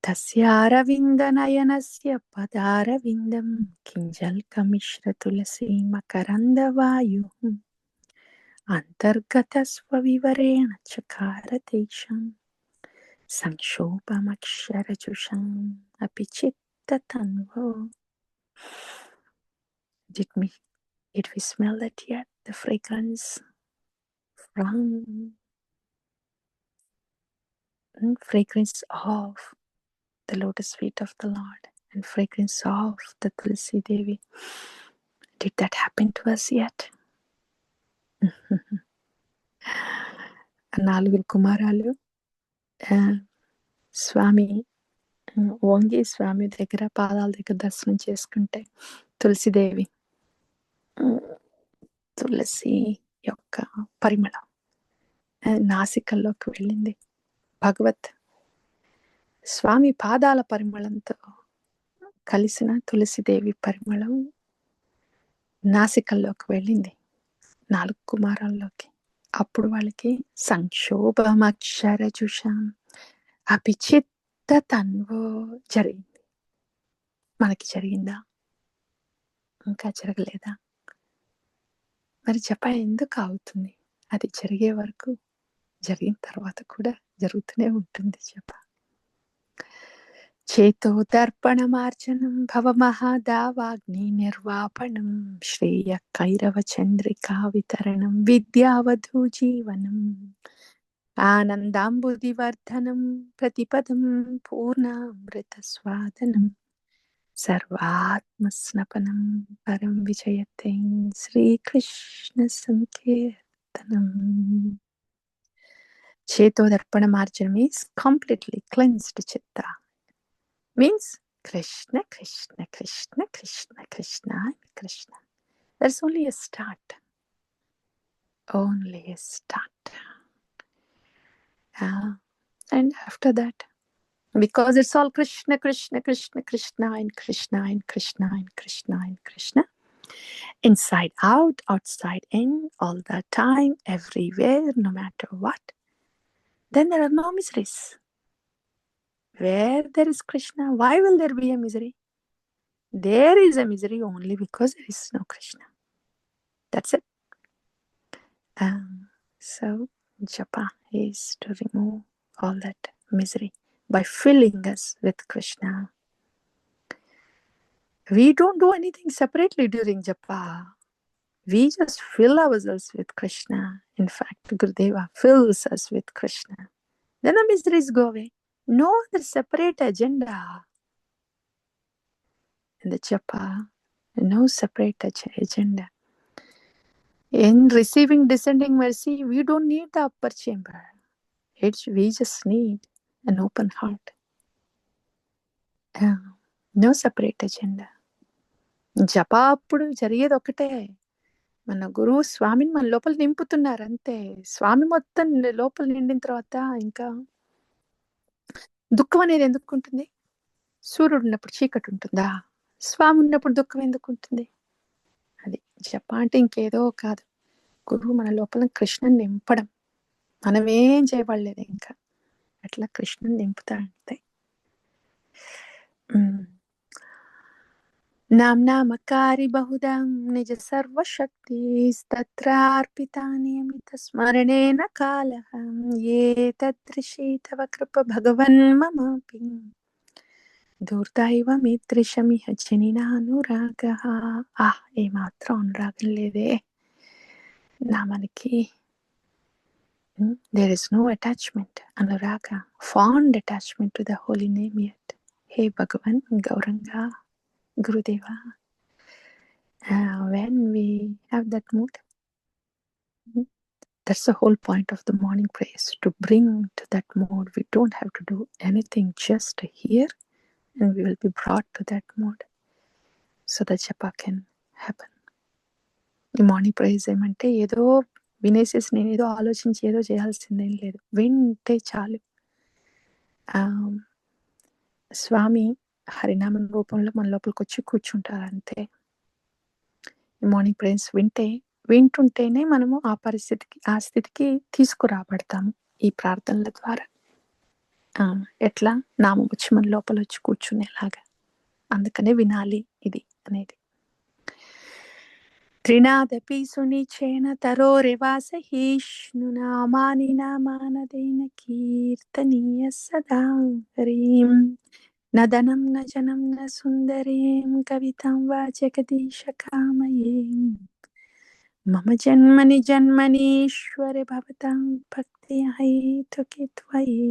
తస్యారవిందనయనస్య పదారవిందం కింజల్కమిశ్రతులసీ మకరందవాయుః అంతర్గతస్వవివరేణ చకార తేషాం సంక్షోభమక్షరజుషాం అపి చిత్తతన్వో. Did we smell that yet? The fragrance from of the lotus feet of the Lord and fragrance of the Tulsi Devi. Did that happen to us yet? 4 కుమారాలు స్వామి వంగి స్వామి దగ్గర పాదాల దగ్గర దర్శనం చేసుకుంటే తులసిదేవి తులసి యొక్క పరిమళం నాసికల్లోకి వెళ్ళింది. భగవత్ స్వామి పాదాల పరిమళంతో కలిసిన తులసిదేవి పరిమళం నాసికల్లోకి వెళ్ళింది 4 కుమారాల్లోకి. అప్పుడు వాళ్ళకి సంక్షోభమక్షరజుషాం అపిచిత్త తన్వో జరిగింది. మనకి జరిగిందా? ఇంకా జరగలేదా? మరి జప ఎందుకు అవుతుంది? అది జరిగే వరకు, జరిగిన తర్వాత కూడా జరుగుతూనే ఉంటుంది జప. చేతో దర్పణమార్జనం భవమహాదావాగ్ని నిర్వాపణం శ్రేయ కైరవ చంద్రికా వితరణం విద్యావధూ జీవనం ఆనందాంబుదివర్ధనం ప్రతిపదం పూర్ణామృత స్వాదనం సర్వాత్మస్నపనం పరం విజయతే శ్రీకృష్ణ సంకీర్తనం. చేతో దర్పణమార్జనం means completely cleansed chitta. Means Krishna, Krishna, Krishna, Krishna, Krishna, Krishna. That's only a start. Only a start. And after that, because it's all Krishna, Krishna, Krishna, Krishna, and Krishna, and Krishna, and Krishna, and Krishna. Inside out, outside in, all the time, everywhere, no matter what. Then there are no miseries. Where there is Krishna, why will there be a misery? There is a misery only because there is no Krishna. That's it. So japa is to remove all that misery by filling us with Krishna. We don't do anything separately during japa. We just fill ourselves with Krishna. In fact, Gurudeva fills us with Krishna. Then the miseries go away. No other separate agenda. In the japa, no separate agenda. In receiving descending mercy, we don't need the upper chamber. We just need an open heart. No separate agenda. Japa అప్పుడు జరిగేది ఒకటే, మన గురువు స్వామిని మన లోపల నింపుతున్నారు అంతే. స్వామి మొత్తం లోపల నిండిన తర్వాత ఇంకా దుఃఖం అనేది ఎందుకు ఉంటుంది? సూర్యుడు ఉన్నప్పుడు చీకటి ఉంటుందా? స్వామి ఉన్నప్పుడు దుఃఖం ఎందుకు ఉంటుంది? అది జప అంటే ఇంకేదో కాదు, గురువు మన లోపల కృష్ణుని నింపడం. మనమేం చేయబడలేదు, ఇంకా అట్లా కృష్ణుని నింపుతాడంతే. నామ్నామకారి బహుదాం నిజ సర్వశక్తి తత్రార్పితా నియమిత స్మరణేన కాలః ఏ తదృశీ తవ కృప భగవన్ మమాపి దుర్దైవమిదృశమిహ జనినానురాగః. ఏమాత్రం అనురాగం లేదే నా మనకి. There is no attachment, anuraga, fond attachment to the holy name yet. Hey Bhagavan, Gauranga, Gurudeva. When we have that mood, that's the whole point of the morning prayers, to bring to that mood. We don't have to do anything, just hear and we will be brought to that mood so that japa can happen. The morning prayers ఏమంటే ఏదో వినేసేసి నేను ఏదో ఆలోచించి ఏదో చేయాల్సిందేం లేదు, వింటే చాలు. స్వామి హరినామ రూపంలో మన లోపలికి వచ్చి కూర్చుంటారు అంతే. మార్నింగ్ ప్రేయర్స్ వింటుంటేనే మనము ఆ పరిస్థితికి, ఆ స్థితికి తీసుకురాబడతాము ఈ ప్రార్థనల ద్వారా. ఎట్లా నామం వచ్చి మన లోపల వచ్చి కూర్చునేలాగా. అందుకనే వినాలి ఇది అనేది. త్రినాదపి సునిచేన తరోరివాసహిష్ణునామాని నామానదేన కీర్తనీయ సదా హరిం నదనం న జనం న సుందరీం కవితాం వా జగదీశ కామయే మమ జన్మని జన్మనీశ్వర భవతాం భక్తి హైతుకి త్వయి.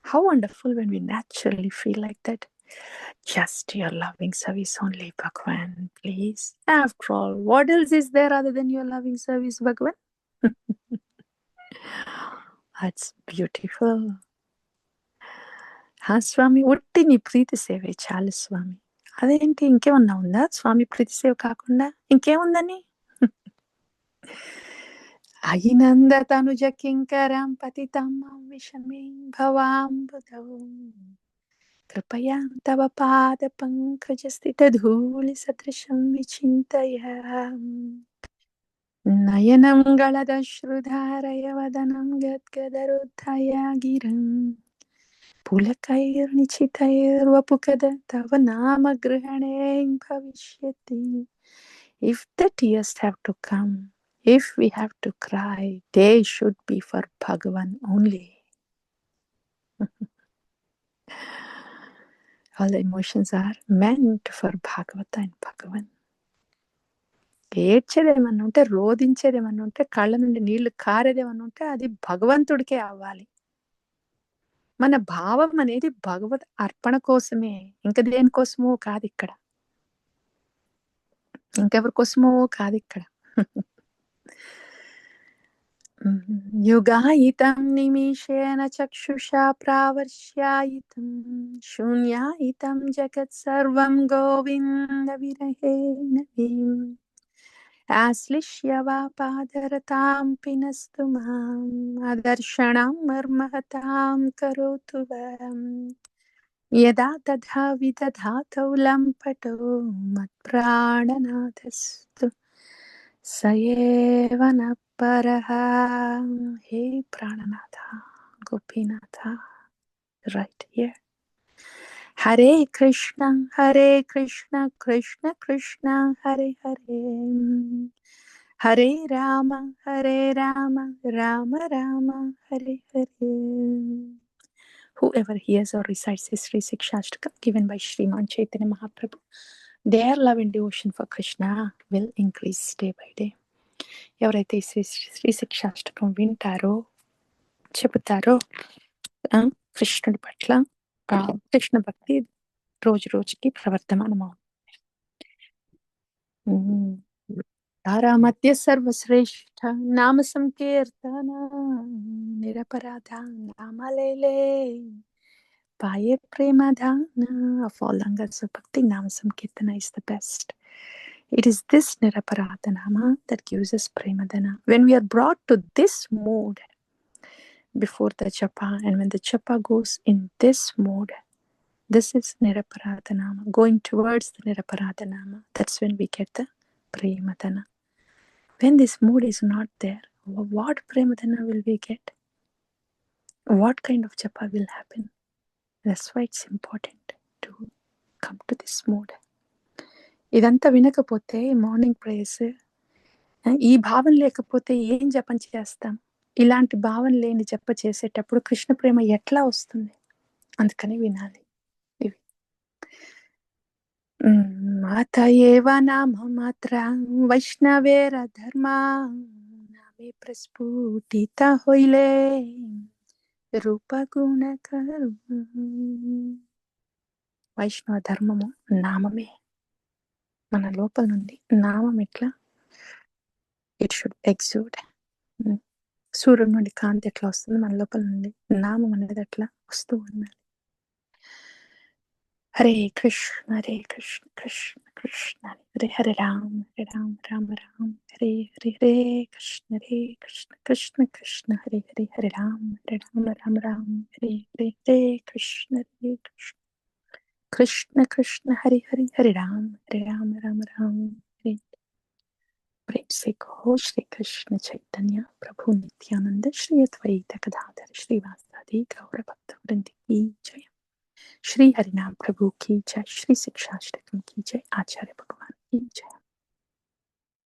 How wonderful when we naturally feel like that. Just your loving service only, Bhagwan, please. After all, what else is there other than your loving service, Bhagwan? That's beautiful. స్వామి, ఒట్టి నీ ప్రీతి సేవే చాలు స్వామి. అదేంటి ఇంకేమన్నా ఉందా స్వామి ప్రీతి సేవ కాకుండా? ఇంకేముందని? అయినంద తనుజ కింకరం పతితం విషమే భవాంబుధౌ కృపయా తవ పాద పంకజ స్థిత ధూళి సదృశం విచింతయ నయనం గళదశ్రుధారయ వదనం గద్గదరుద్ధయ గిరం పులకైర్నిచితైర్వపుకద తవ నామ గ్రహణే భవిష్యతి. If the tears have to come, if we have to cry, they should be for Bhagavan only. All the emotions are meant for Bhagavata and Bhagavan. ఏడ్చేదేమన్నా ఉంటే, రోధించేదేమన్నా ఉంటే, కళ్ళ నుండి నీళ్లు కారేదేమన్నా ఉంటే అది భగవంతుడికే అవ్వాలి. మన భావం అనేది భగవత్ అర్పణ కోసమే, ఇంకా దేనికోసమో కాదు ఇక్కడ, ఇంకెవరి కోసమో కాదు ఇక్కడ. యుగాయితం నిమిషేన చక్షుషా ప్రావర్ష్యాయితం శూన్యాయితం జగత్ సర్వం గోవింద విరహేణ ఆశ్లిష్య వా పాదరతాం పినస్తు మాం అదర్శనం మర్మహతాం కరోతు వరం యదా తథా విదధాతౌ లంపటో మత్ప్రాణనాథస్తు సయేవ న పరః. హే ప్రాణనాథ, Gopinath, right here. Hare Krishna Krishna Krishna Hare Hare, Hare Rama Rama Rama Hare Hare. Whoever hears or recites this Sri Sikshastakam given by Sriman Chaitanya Mahaprabhu, their love and devotion for Krishna will increase day by day. ఎవరైతే శ్రీ శిక్షాష్టకం వింటారో, చెబుతారో, కృష్ణుడి పట్ల కృష్ణ భక్తి రోజు రోజుకి ప్రవర్ధమానమవుతుంది. మధ్య సర్వశ్రేష్ఠ నామ సంకీర్తన నిరపరాధ నామలేలే పాయే ప్రేమధాన. Of all langas of bhakti, nama sankirtana is the best. It is this Niraparadhanama that gives us Premadana. When we are brought to this mood before the japa, and when the japa goes in this mood, this is Niraparadhanama. Going towards the Niraparadhanama, that's when we get the Premadana. When this mood is not there, what Premadana will we get? What kind of japa will happen? That's why it's important to come to this mood. ఇదంతా వినకపోతే morning prayers, ఈ భావన లేకపోతే ఏం జపం చేస్తాం? ఇలాంటి భావన లేని జప చేసేటప్పుడు కృష్ణ ప్రేమ ఎట్లా వస్తుంది? అందుకని వినాలి ఇవి. మాతయేవ నామ మాత్ర వైష్ణవేర ధర్మ నామే ప్రస్ఫుటిత హోయిలే రూప గుణ కర్మ. వైష్ణవ ధర్మము నామమే. మన లోపల నుండి నామం ఎట్లా ఇట్ షుడ్ ఎగ్జూడ్. సూర్యుడి నుండి కాంతి ఎట్లా వస్తుంది, మన లోపల నుండి నామం అనేది అట్లా వస్తూ ఉండాలి. హరే కృష్ణ కృష్ణ కృష్ణ హరే హరే రామ రామ రామ హరే హరే హరే కృష్ణ కృష్ణ కృష్ణ హరే హరే హరే రామ రామ హరే హరే హరే కృష్ణ కృష్ణ కృష్ణ హరే హరే హరే రామ రామ హరే. प्रेम से कहो श्री कृष्ण चैतन्य प्रभु नित्यानंद श्री अद्वैत गदाधर श्रीवासादि गौर भक्त वृंद की जय। श्री हरिनाम प्रभु की जय। श्री शिक्षाष्टकम की जय। आचार्य भगवान की जय।